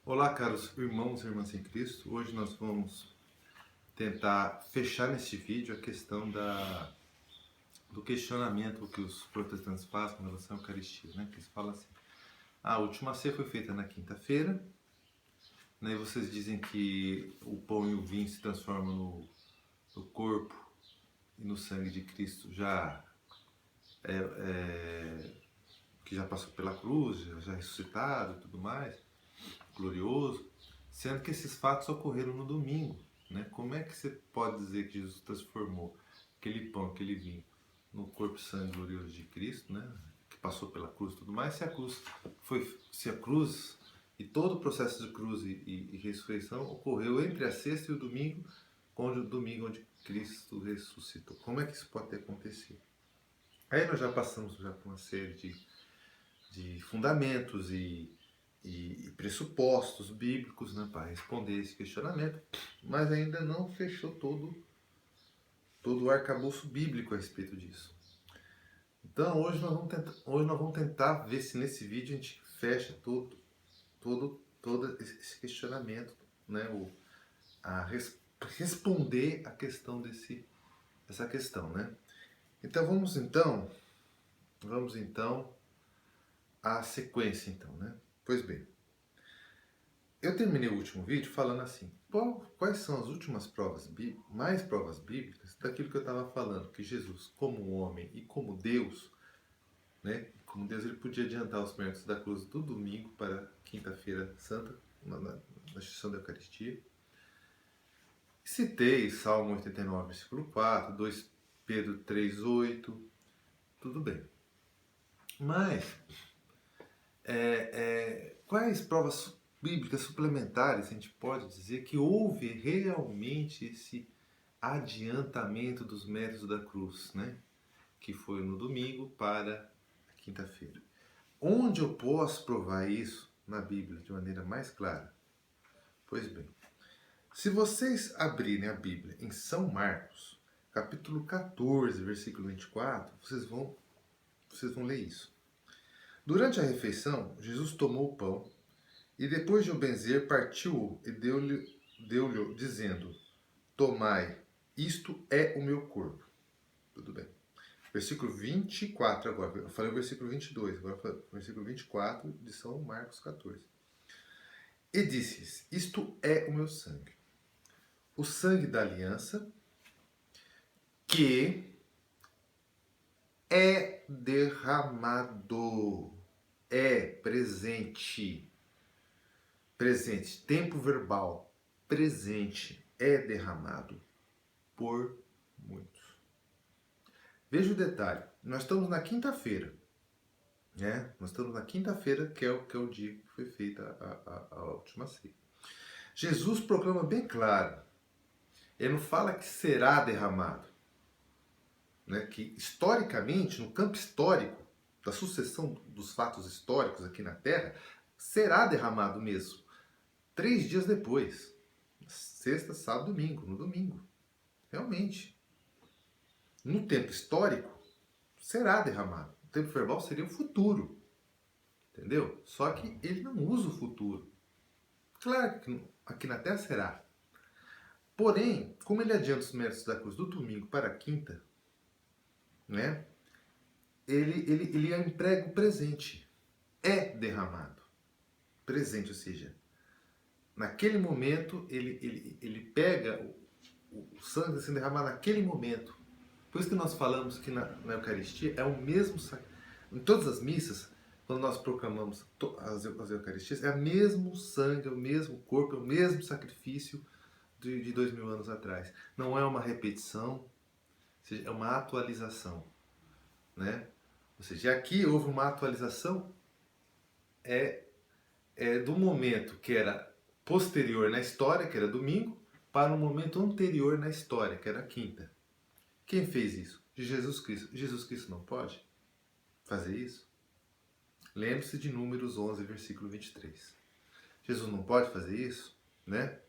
Olá, caros irmãos e irmãs em Cristo. Hoje nós vamos tentar fechar neste vídeo a questão do questionamento que os protestantes fazem com relação à Eucaristia, né? Que eles falam assim: a última ceia foi feita na quinta-feira, né? E vocês dizem que o pão e o vinho se transformam no corpo e no sangue de Cristo que já passou pela cruz, já ressuscitado e tudo mais, glorioso, sendo que esses fatos ocorreram no domingo, né? Como é que você pode dizer que Jesus transformou aquele pão, aquele vinho no corpo e sangue glorioso de Cristo, né? Que passou pela cruz e tudo mais, se a cruz e todo o processo de cruz e ressurreição ocorreu entre a sexta e o domingo onde Cristo ressuscitou. Como é que isso pode ter acontecido? Aí nós já passamos por uma série de fundamentos e pressupostos bíblicos, né, para responder esse questionamento, mas ainda não fechou todo o arcabouço bíblico a respeito disso. Então hoje nós vamos tentar ver se nesse vídeo a gente fecha todo esse questionamento, né, responder a questão essa questão, né? Então vamos então à sequência então, né? Pois bem, eu terminei o último vídeo falando assim: quais são as últimas mais provas bíblicas daquilo que eu estava falando, que Jesus, como homem e como Deus, né? Como Deus, ele podia adiantar os méritos da cruz do domingo para quinta-feira santa, na instituição da Eucaristia. Citei Salmo 89, versículo 4, 2 Pedro 3:8, tudo bem. Mas, quais provas bíblicas suplementares a gente pode dizer que houve realmente esse adiantamento dos méritos da cruz, né? Que foi no domingo para a quinta-feira. Onde eu posso provar isso na Bíblia de maneira mais clara? Pois bem, se vocês abrirem a Bíblia em São Marcos, capítulo 14, versículo 24, vocês vão ler isso. Durante a refeição, Jesus tomou o pão e, depois de o benzer, partiu-o e deu-lhe, dizendo: tomai, isto é o meu corpo. Tudo bem. Versículo 24 agora. Eu falei o versículo 22, agora eu falei o versículo 24 de São Marcos 14. E disse-lhes: isto é o meu sangue, o sangue da aliança, que é derramado, é presente, tempo verbal, presente, é derramado por muitos. Veja o detalhe, nós estamos na quinta-feira, né? Nós estamos na quinta-feira, que é o dia que foi feita a última ceia. Jesus proclama bem claro, ele não fala que será derramado, né? Que historicamente, no campo histórico, da sucessão dos fatos históricos aqui na Terra, será derramado mesmo. 3 dias depois, sexta, sábado, domingo, no domingo. Realmente. No tempo histórico, será derramado. O tempo verbal seria o futuro. Entendeu? Só que ele não usa o futuro. Claro que aqui na Terra será. Porém, como ele adianta os méritos da cruz do domingo para a quinta, né? Ele emprega o presente. É derramado. Presente, ou seja, naquele momento ele pega o sangue sendo derramado naquele momento. Por isso que nós falamos que na Eucaristia é o mesmo em todas as missas, quando nós proclamamos as Eucaristias, é o mesmo sangue, é o mesmo corpo, é o mesmo sacrifício de 2000 anos atrás. Não é uma repetição, ou seja, é uma atualização, né? Ou seja, aqui houve uma atualização do momento que era posterior na história, que era domingo, para um momento anterior na história, que era quinta. Quem fez isso? Jesus Cristo. Jesus Cristo não pode fazer isso? Lembre-se de Números 11, versículo 23. Jesus não pode fazer isso, né?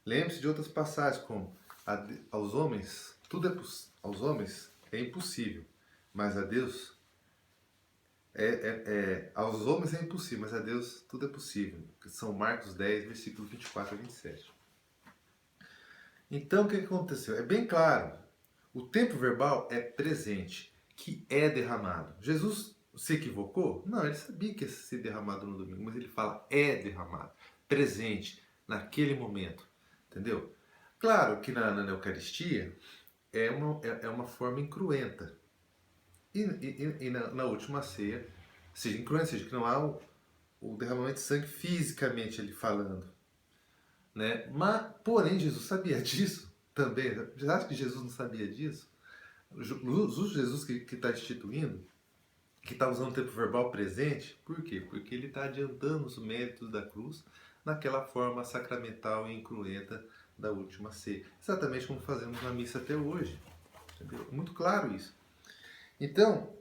Lembre-se de outras passagens, como aos homens, aos homens é impossível, mas a Deus Aos homens é impossível, mas a Deus tudo é possível. São Marcos 10, versículos 24 a 27. Então, o que aconteceu? É bem claro. O tempo verbal é presente, que é derramado. Jesus se equivocou? Não, ele sabia que ia ser derramado no domingo, mas ele fala é derramado, presente, naquele momento. Entendeu? Claro que na Eucaristia é uma forma incruenta. E na última ceia, seja incruenta, seja que não há o derramamento de sangue fisicamente ele falando. Né? Mas, porém, Jesus sabia disso também. Você acha que Jesus não sabia disso? O Jesus que está instituindo, que está usando o tempo verbal presente, por quê? Porque ele está adiantando os méritos da cruz naquela forma sacramental e incruenta da última ceia. Exatamente como fazemos na missa até hoje. Entendeu? Muito claro isso. Então,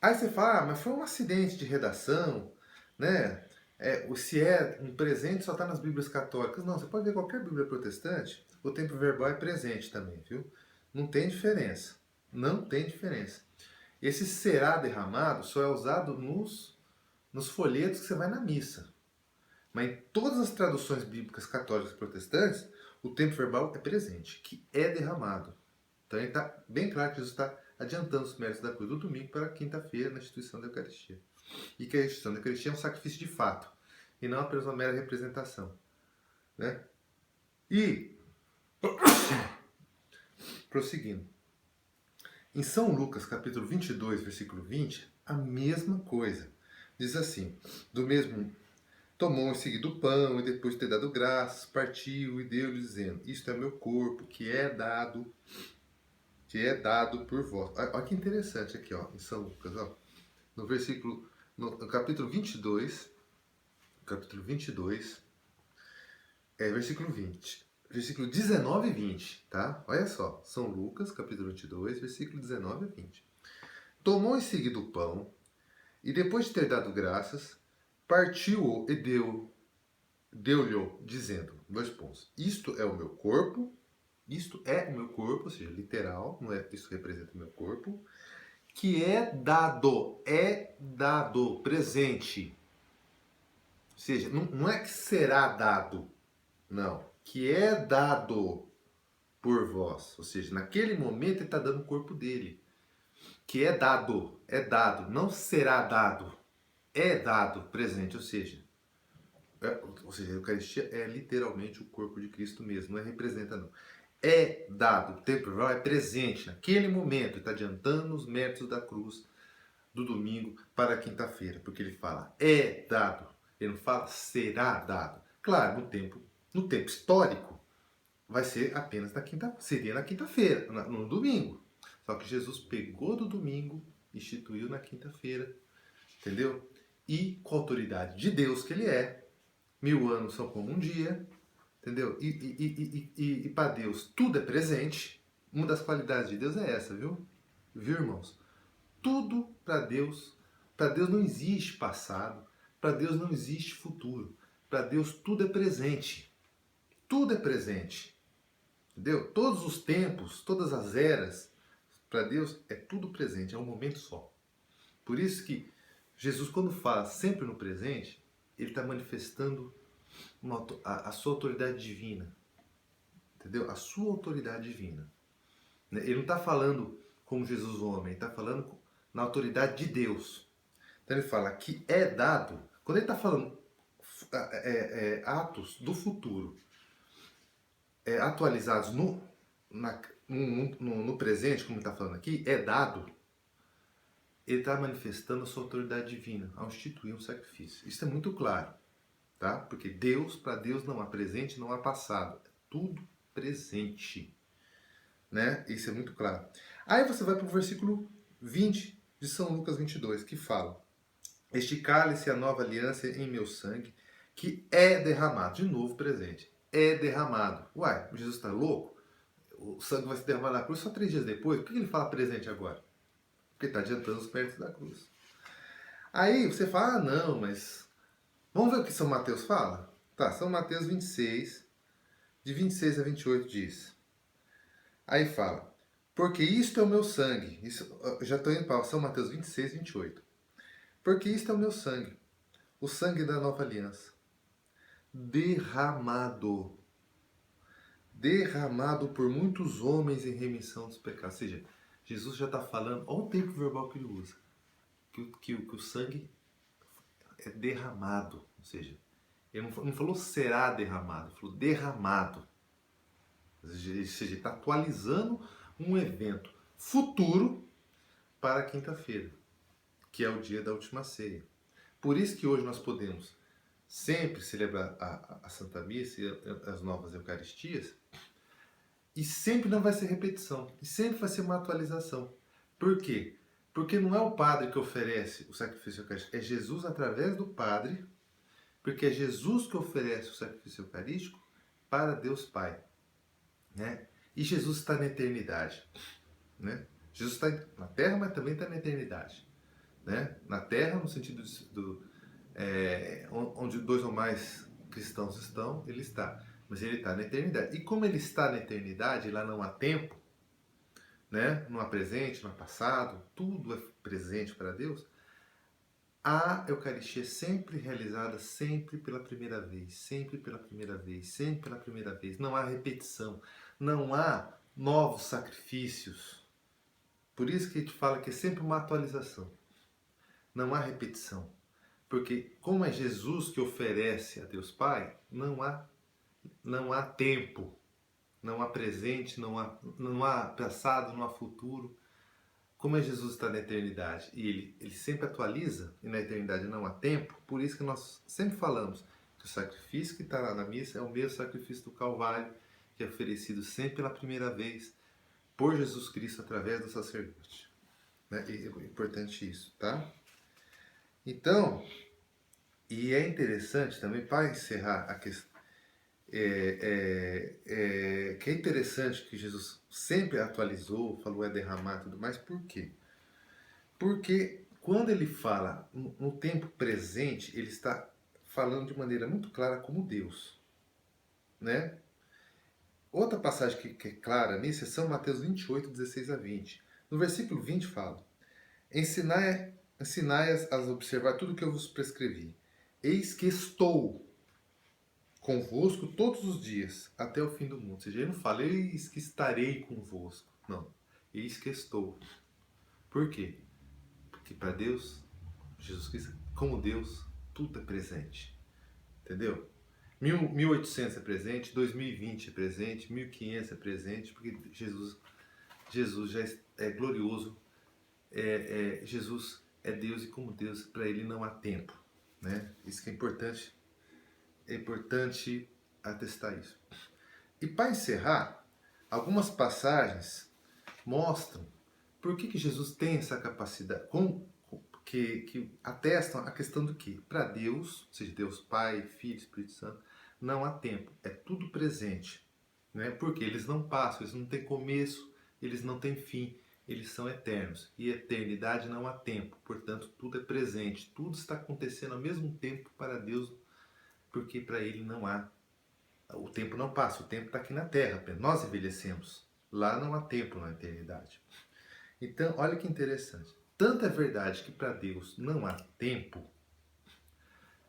aí você fala, mas foi um acidente de redação, né? Se é um presente só está nas Bíblias católicas. Não, você pode ver qualquer Bíblia protestante, o tempo verbal é presente também, viu? Não tem diferença. Não tem diferença. Esse será derramado só é usado nos folhetos que você vai na missa. Mas em todas as traduções bíblicas católicas e protestantes, o tempo verbal é presente, que é derramado. Então ele está bem claro que Jesus está adiantando os méritos da cruz do domingo para quinta-feira na instituição da Eucaristia. E que a instituição da Eucaristia é um sacrifício de fato, e não apenas uma mera representação. Né? E, prosseguindo, em São Lucas, capítulo 22, versículo 20, a mesma coisa. Diz assim, do mesmo, tomou em seguida o pão, e depois de ter dado graças, partiu e deu-lhe, dizendo, isto é meu corpo, que é dado por vós. Olha que interessante aqui, ó, em São Lucas, ó, no versículo, no capítulo 22, versículo 20. Versículo 19 e 20, tá? Olha só, São Lucas, capítulo 22, versículo 19 e 20. Tomou em seguida o pão, e depois de ter dado graças, partiu-o e deu-lhe, dizendo, dois pontos, isto é o meu corpo, ou seja, literal, não é, isso representa o meu corpo, que é dado, presente. Ou seja, não é que será dado, não, que é dado por vós. Ou seja, naquele momento ele está dando o corpo dele. Que é dado, não será dado, é dado, presente. Ou seja, a Eucaristia é literalmente o corpo de Cristo mesmo, não é representa não. É dado, o tempo verbal é presente, naquele momento, ele está adiantando os méritos da cruz do domingo para a quinta-feira, porque ele fala é dado, ele não fala será dado. Claro, no tempo histórico, vai ser apenas seria na quinta-feira, no domingo. Só que Jesus pegou do domingo, instituiu na quinta-feira, entendeu? E com a autoridade de Deus que ele é, 1000 anos são como um dia, entendeu? E para Deus tudo é presente. Uma das qualidades de Deus é essa, viu? Viu, irmãos? Tudo para Deus não existe passado, para Deus não existe futuro. Para Deus tudo é presente. Tudo é presente. Entendeu? Todos os tempos, todas as eras, para Deus é tudo presente, é um momento só. Por isso que Jesus, quando fala sempre no presente, ele está manifestando a sua autoridade divina. Entendeu? A sua autoridade divina. Ele não está falando como Jesus homem, ele está falando na autoridade de Deus. Então ele fala que é dado, quando ele está falando atos do futuro, atualizados no presente, como ele está falando aqui, é dado, ele está manifestando a sua autoridade divina ao instituir um sacrifício. Isso é muito claro, tá? Porque para Deus não há presente, não há passado. É tudo presente, né? Isso é muito claro. Aí você vai para o versículo 20 de São Lucas 22, que fala: este cálice é a nova aliança em meu sangue, que é derramado. De novo, presente. É derramado. Uai, Jesus está louco? O sangue vai se derramar na cruz só 3 dias depois? Por que ele fala presente agora? Porque está adiantando os méritos da cruz. Aí você fala, não, mas... Vamos ver o que São Mateus fala? Tá, São Mateus 26, de 26 a 28 diz. Aí fala, porque isto é o meu sangue. Isso, eu já estou indo para São Mateus 26, 28. Porque isto é o meu sangue, o sangue da nova aliança, derramado, derramado por muitos homens em remissão dos pecados. Ou seja, Jesus já está falando, olha o tempo verbal que ele usa, que o sangue é derramado. Ou seja, ele não falou será derramado, ele falou derramado. Ou seja, ele está atualizando um evento futuro para a quinta-feira, que é o dia da última ceia. Por isso que hoje nós podemos sempre celebrar a Santa Missa e as novas Eucaristias, e sempre não vai ser repetição, e sempre vai ser uma atualização. Por quê? Porque não é o padre que oferece o sacrifício eucarístico, é Jesus através do padre, porque é Jesus que oferece o sacrifício eucarístico para Deus Pai. Né? E Jesus está na eternidade. Né? Jesus está na Terra, mas também está na eternidade. Né? Na Terra, no sentido onde dois ou mais cristãos estão, ele está. Mas ele está na eternidade. E como ele está na eternidade, lá não há tempo, né? Não há presente, não há passado, tudo é presente para Deus. A Eucaristia é sempre realizada, sempre pela primeira vez, sempre pela primeira vez, sempre pela primeira vez. Não há repetição, não há novos sacrifícios. Por isso que a gente fala que é sempre uma atualização. Não há repetição. Porque como é Jesus que oferece a Deus Pai, não há tempo, não há presente, não há passado, não há futuro. Como é Jesus está na eternidade e ele sempre atualiza, e na eternidade não há tempo, por isso que nós sempre falamos que o sacrifício que está lá na missa é o mesmo sacrifício do Calvário, que é oferecido sempre pela primeira vez por Jesus Cristo através do sacerdote. Né? E é importante isso, tá? Então, e é interessante também, para encerrar a questão, que é interessante que Jesus sempre atualizou, falou é derramar e tudo mais, por quê? Porque quando ele fala no tempo presente, ele está falando de maneira muito clara como Deus. Né? Outra passagem que é clara nisso é São Mateus 28, 16 a 20. No versículo 20 fala: Ensinai-as a observar tudo o que eu vos prescrevi. Eis que estou convosco todos os dias, até o fim do mundo. Ou seja, ele não fala, eis que estarei convosco. Não, eis que estou. Por quê? Porque para Deus, Jesus Cristo, como Deus, tudo é presente. Entendeu? 1800 é presente, 2020 é presente, 1500 é presente, porque Jesus já é glorioso. Jesus é Deus e como Deus, para ele não há tempo. Né? Isso que é importante. É importante atestar isso. E para encerrar, algumas passagens mostram por que Jesus tem essa capacidade, que atestam a questão do que? Para Deus, ou seja, Deus Pai, Filho, Espírito Santo, não há tempo, é tudo presente. Né? Porque eles não passam, eles não têm começo, eles não têm fim, eles são eternos. E eternidade não há tempo, portanto, tudo é presente, tudo está acontecendo ao mesmo tempo para Deus, porque para ele não há. O tempo não passa, o tempo está aqui na Terra, nós envelhecemos. Lá não há tempo na eternidade. Então, olha que interessante. Tanto é verdade que para Deus não há tempo,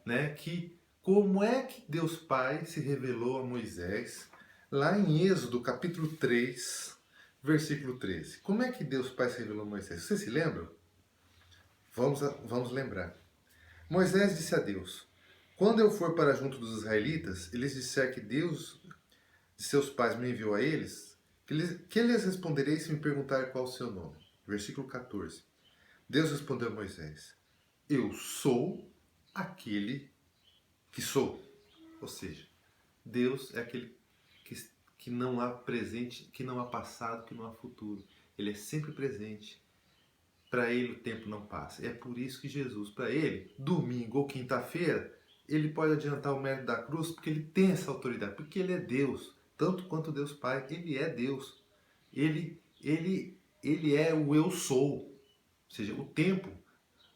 né, que como é que Deus Pai se revelou a Moisés lá em Êxodo capítulo 3, versículo 13. Como é que Deus Pai se revelou a Moisés? Você se lembra? Vamos lembrar. Moisés disse a Deus: quando eu for para junto dos israelitas, eles disser que Deus de seus pais me enviou a eles, que lhes responderei se me perguntarem qual o seu nome? Versículo 14. Deus respondeu a Moisés: eu sou aquele que sou. Ou seja, Deus é aquele que não há presente, que não há passado, que não há futuro. Ele é sempre presente. Para ele o tempo não passa. É por isso que Jesus, para ele, domingo ou quinta-feira, ele pode adiantar o mérito da cruz, porque ele tem essa autoridade, porque ele é Deus, tanto quanto Deus Pai, ele é Deus. Ele é o eu sou. Ou seja, o tempo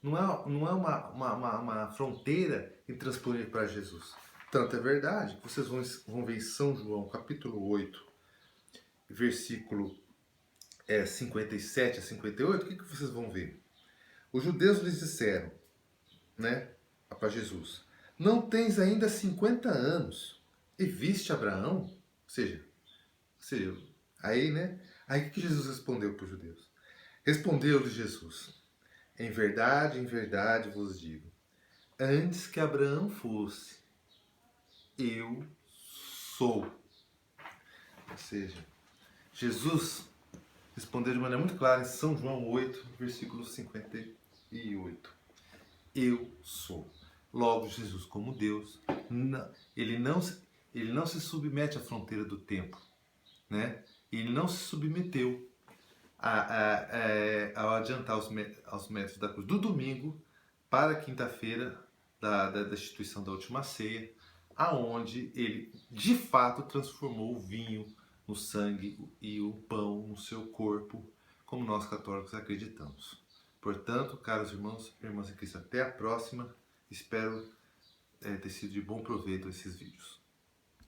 não é uma fronteira intransponível para Jesus. Tanto é verdade que vocês vão ver em São João, capítulo 8, versículo 57 a 58, o que vocês vão ver? Os judeus lhes disseram: né, para Jesus: não tens ainda 50 anos e viste Abraão? Ou seja, aí, né? Aí o que Jesus respondeu para os judeus? Respondeu-lhe Jesus: em verdade vos digo, antes que Abraão fosse, eu sou. Ou seja, Jesus respondeu de maneira muito clara em São João 8, versículo 58. Eu sou. Logo, Jesus, como Deus, ele não se submete à fronteira do tempo, né? Ele não se submeteu ao adiantar aos métodos da cruz do domingo para a quinta-feira da instituição da última ceia, aonde ele de fato transformou o vinho no sangue e o pão no seu corpo, como nós católicos acreditamos. Portanto, caros irmãos e irmãs em Cristo, até a próxima. Espero ter sido de bom proveito esses vídeos.